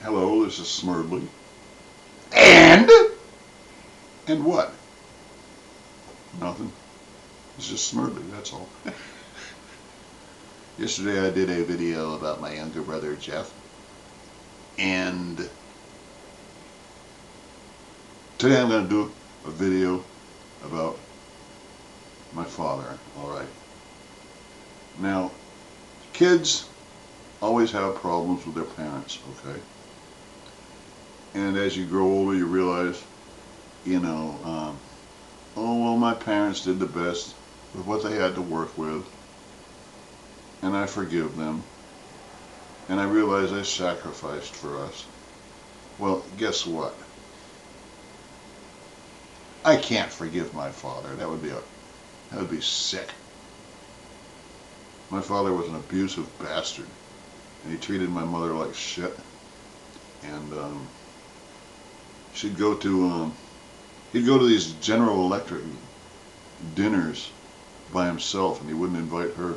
Hello, this is Smurdley. And what? Nothing. It's just Smurdley, that's all. Yesterday I did a video about my younger brother Jeff, and today I'm going to do a video about my father. Alright. Now, kids always have problems with their parents, okay? And as you grow older you realize, oh well, my parents did the best with what they had to work with, and I forgive them, and I realize they sacrificed for us. Well, guess what? I can't forgive my father. That would be sick. My father was an abusive bastard, and he treated my mother like shit. And she'd go to he'd go to these General Electric dinners by himself, and he wouldn't invite her.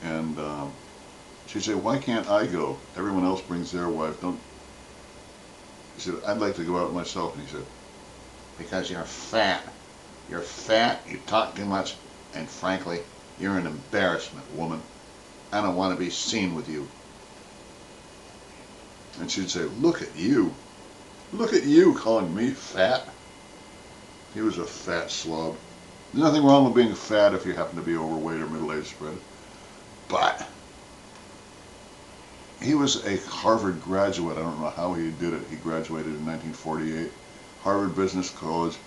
And she'd say, "Why can't I go? Everyone else brings their wife. Don't." He said, "I'd like to go out myself." And he said, "Because you're fat. You're fat, you talk too much, and frankly, you're an embarrassment, woman. I don't want to be seen with you." And she'd say, "Look at you. Look at you calling me fat." He was a fat slob. There's nothing wrong with being fat if you happen to be overweight or middle-aged spread. But he was a Harvard graduate. I don't know how he did it. He graduated in 1948. Harvard Business College.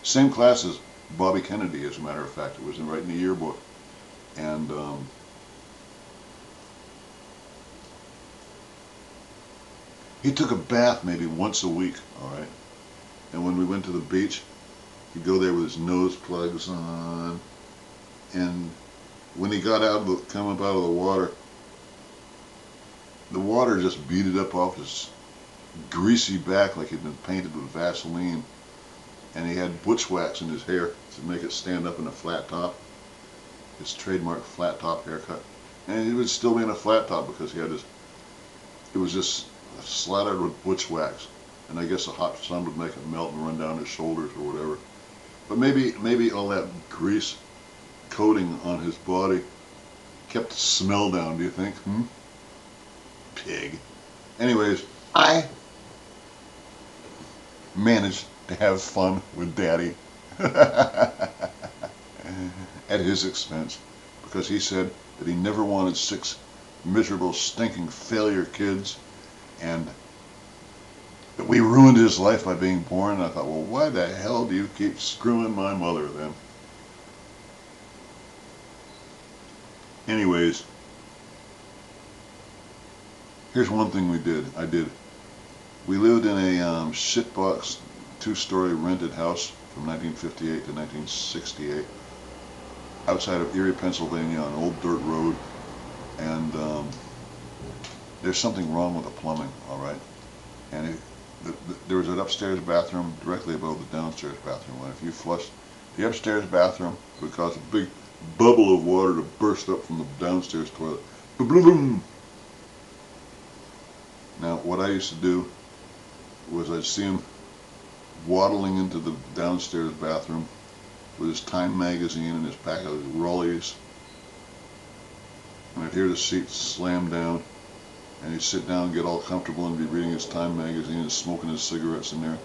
Same class as Bobby Kennedy, as a matter of fact. It was right in the yearbook. And he took a bath maybe once a week, alright? And when we went to the beach, he'd go there with his nose plugs on. And when he got come up out of the water just beaded up off his greasy back like he'd been painted with Vaseline. And he had butch wax in his hair to make it stand up in a flat top. His trademark flat top haircut. And he would still be in a flat top because he had it was just slathered with butch wax. And I guess the hot sun would make it melt and run down his shoulders or whatever. But maybe all that grease coating on his body kept the smell down, do you think? Pig. Anyways, I managed to have fun with Daddy at his expense, because he said that he never wanted 6 miserable, stinking failure kids, and that we ruined his life by being born. And I thought, well, why the hell do you keep screwing my mother then? Anyways, here's one thing I did. We lived in a shitbox 2-story rented house from 1958 to 1968 outside of Erie, Pennsylvania, on an old dirt road. And there's something wrong with the plumbing, alright? And there was an upstairs bathroom directly above the downstairs bathroom. And if you flushed the upstairs bathroom, it would cause a big bubble of water to burst up from the downstairs toilet. Ba-bloom! Now, what I used to do was I'd see him waddling into the downstairs bathroom with his Time magazine and his pack of Rollies, and I'd hear the seat slam down, and he'd sit down and get all comfortable and be reading his Time magazine and smoking his cigarettes in there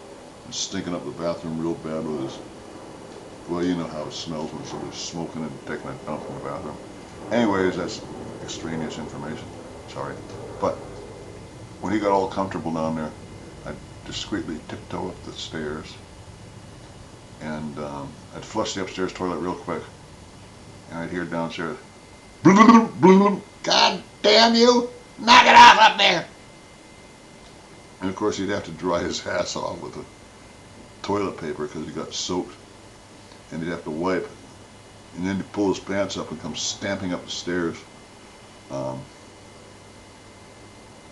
and stinking up the bathroom real bad with his, well, you know how it smells when somebody's smoking and taking a dump in the bathroom. Anyways, that's extraneous information. Sorry. But when he got all comfortable down there, I'd discreetly tiptoe up the stairs, and I'd flush the upstairs toilet real quick, and I'd hear downstairs, "Bloom, bloom, God damn you! Knock it off up there!" And of course he'd have to dry his ass off with the toilet paper because he got soaked, and he'd have to wipe, and then he'd pull his pants up and come stamping up the stairs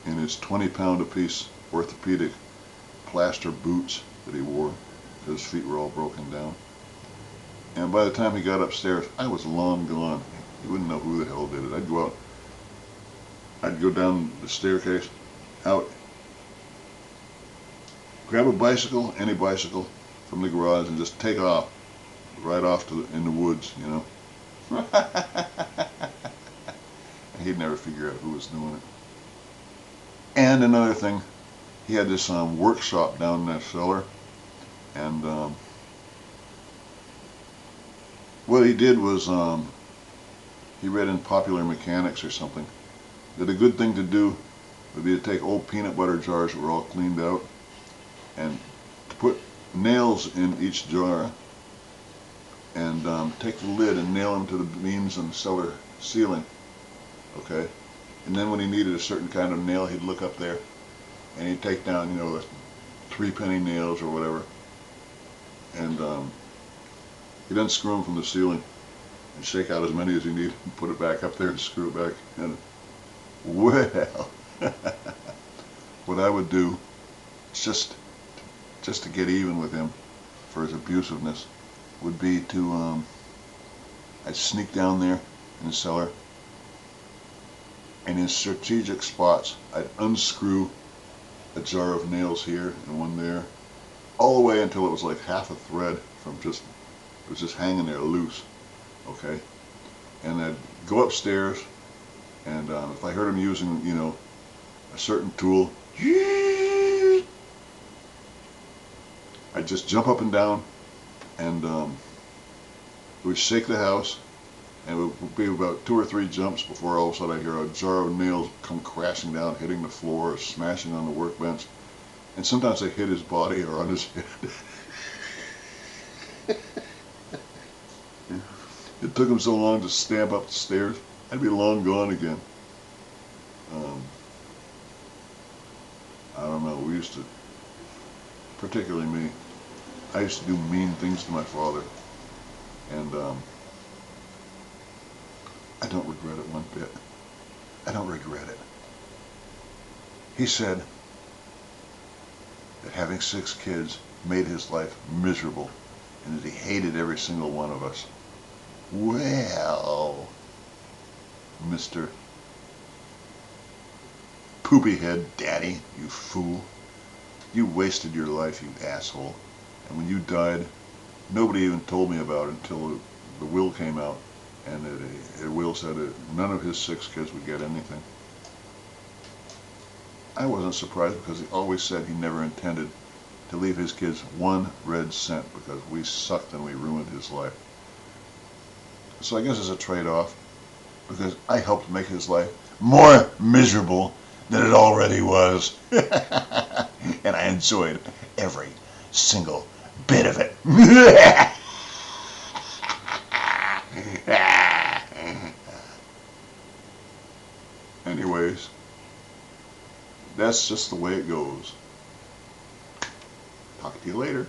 in his 20-pound apiece orthopedic plaster boots that he wore because his feet were all broken down. And by the time he got upstairs, I was long gone. He wouldn't know who the hell did it. I'd go out I'd go down the staircase, out, grab a bicycle, any bicycle, from the garage and just take off, right off to in the woods, you know. He'd never figure out who was doing it. And another thing, he had this workshop down in that cellar, and what he did was he read in Popular Mechanics or something that a good thing to do would be to take old peanut butter jars that were all cleaned out and to put nails in each jar and take the lid and nail them to the beams in the cellar ceiling, okay? And then when he needed a certain kind of nail, he'd look up there and he'd take down, you know, the 3-penny nails or whatever, and he'd unscrew them from the ceiling and shake out as many as he needed and put it back up there and screw it back in. Well, what I would do, just to get even with him for his abusiveness, would be to, I'd sneak down there in the cellar, and in strategic spots, I'd unscrew a jar of nails here and one there, all the way until it was like half a thread from it was just hanging there loose, okay? And I'd go upstairs, and if I heard him using, you know, a certain tool, I'd just jump up and down, and it would shake the house, and it would be about 2 or 3 jumps before all of a sudden I'd hear a jar of nails come crashing down, hitting the floor, or smashing on the workbench, and sometimes they hit his body or on his head. It took him so long to stamp up the stairs, I'd be long gone again. I don't know, we used to, particularly me, I used to do mean things to my father, and I don't regret it one bit. I don't regret it. He said that having 6 kids made his life miserable, and that he hated every single one of us. Well, Mr. Poopy Head Daddy, you fool. You wasted your life, you asshole. And when you died, nobody even told me about it until the will came out. And the will said that none of his 6 kids would get anything. I wasn't surprised, because he always said he never intended to leave his kids 1 red cent, because we sucked and we ruined his life. So I guess it's a trade-off, because I helped make his life more miserable than it already was. And I enjoyed every single bit of it. Anyways, that's just the way it goes. Talk to you later.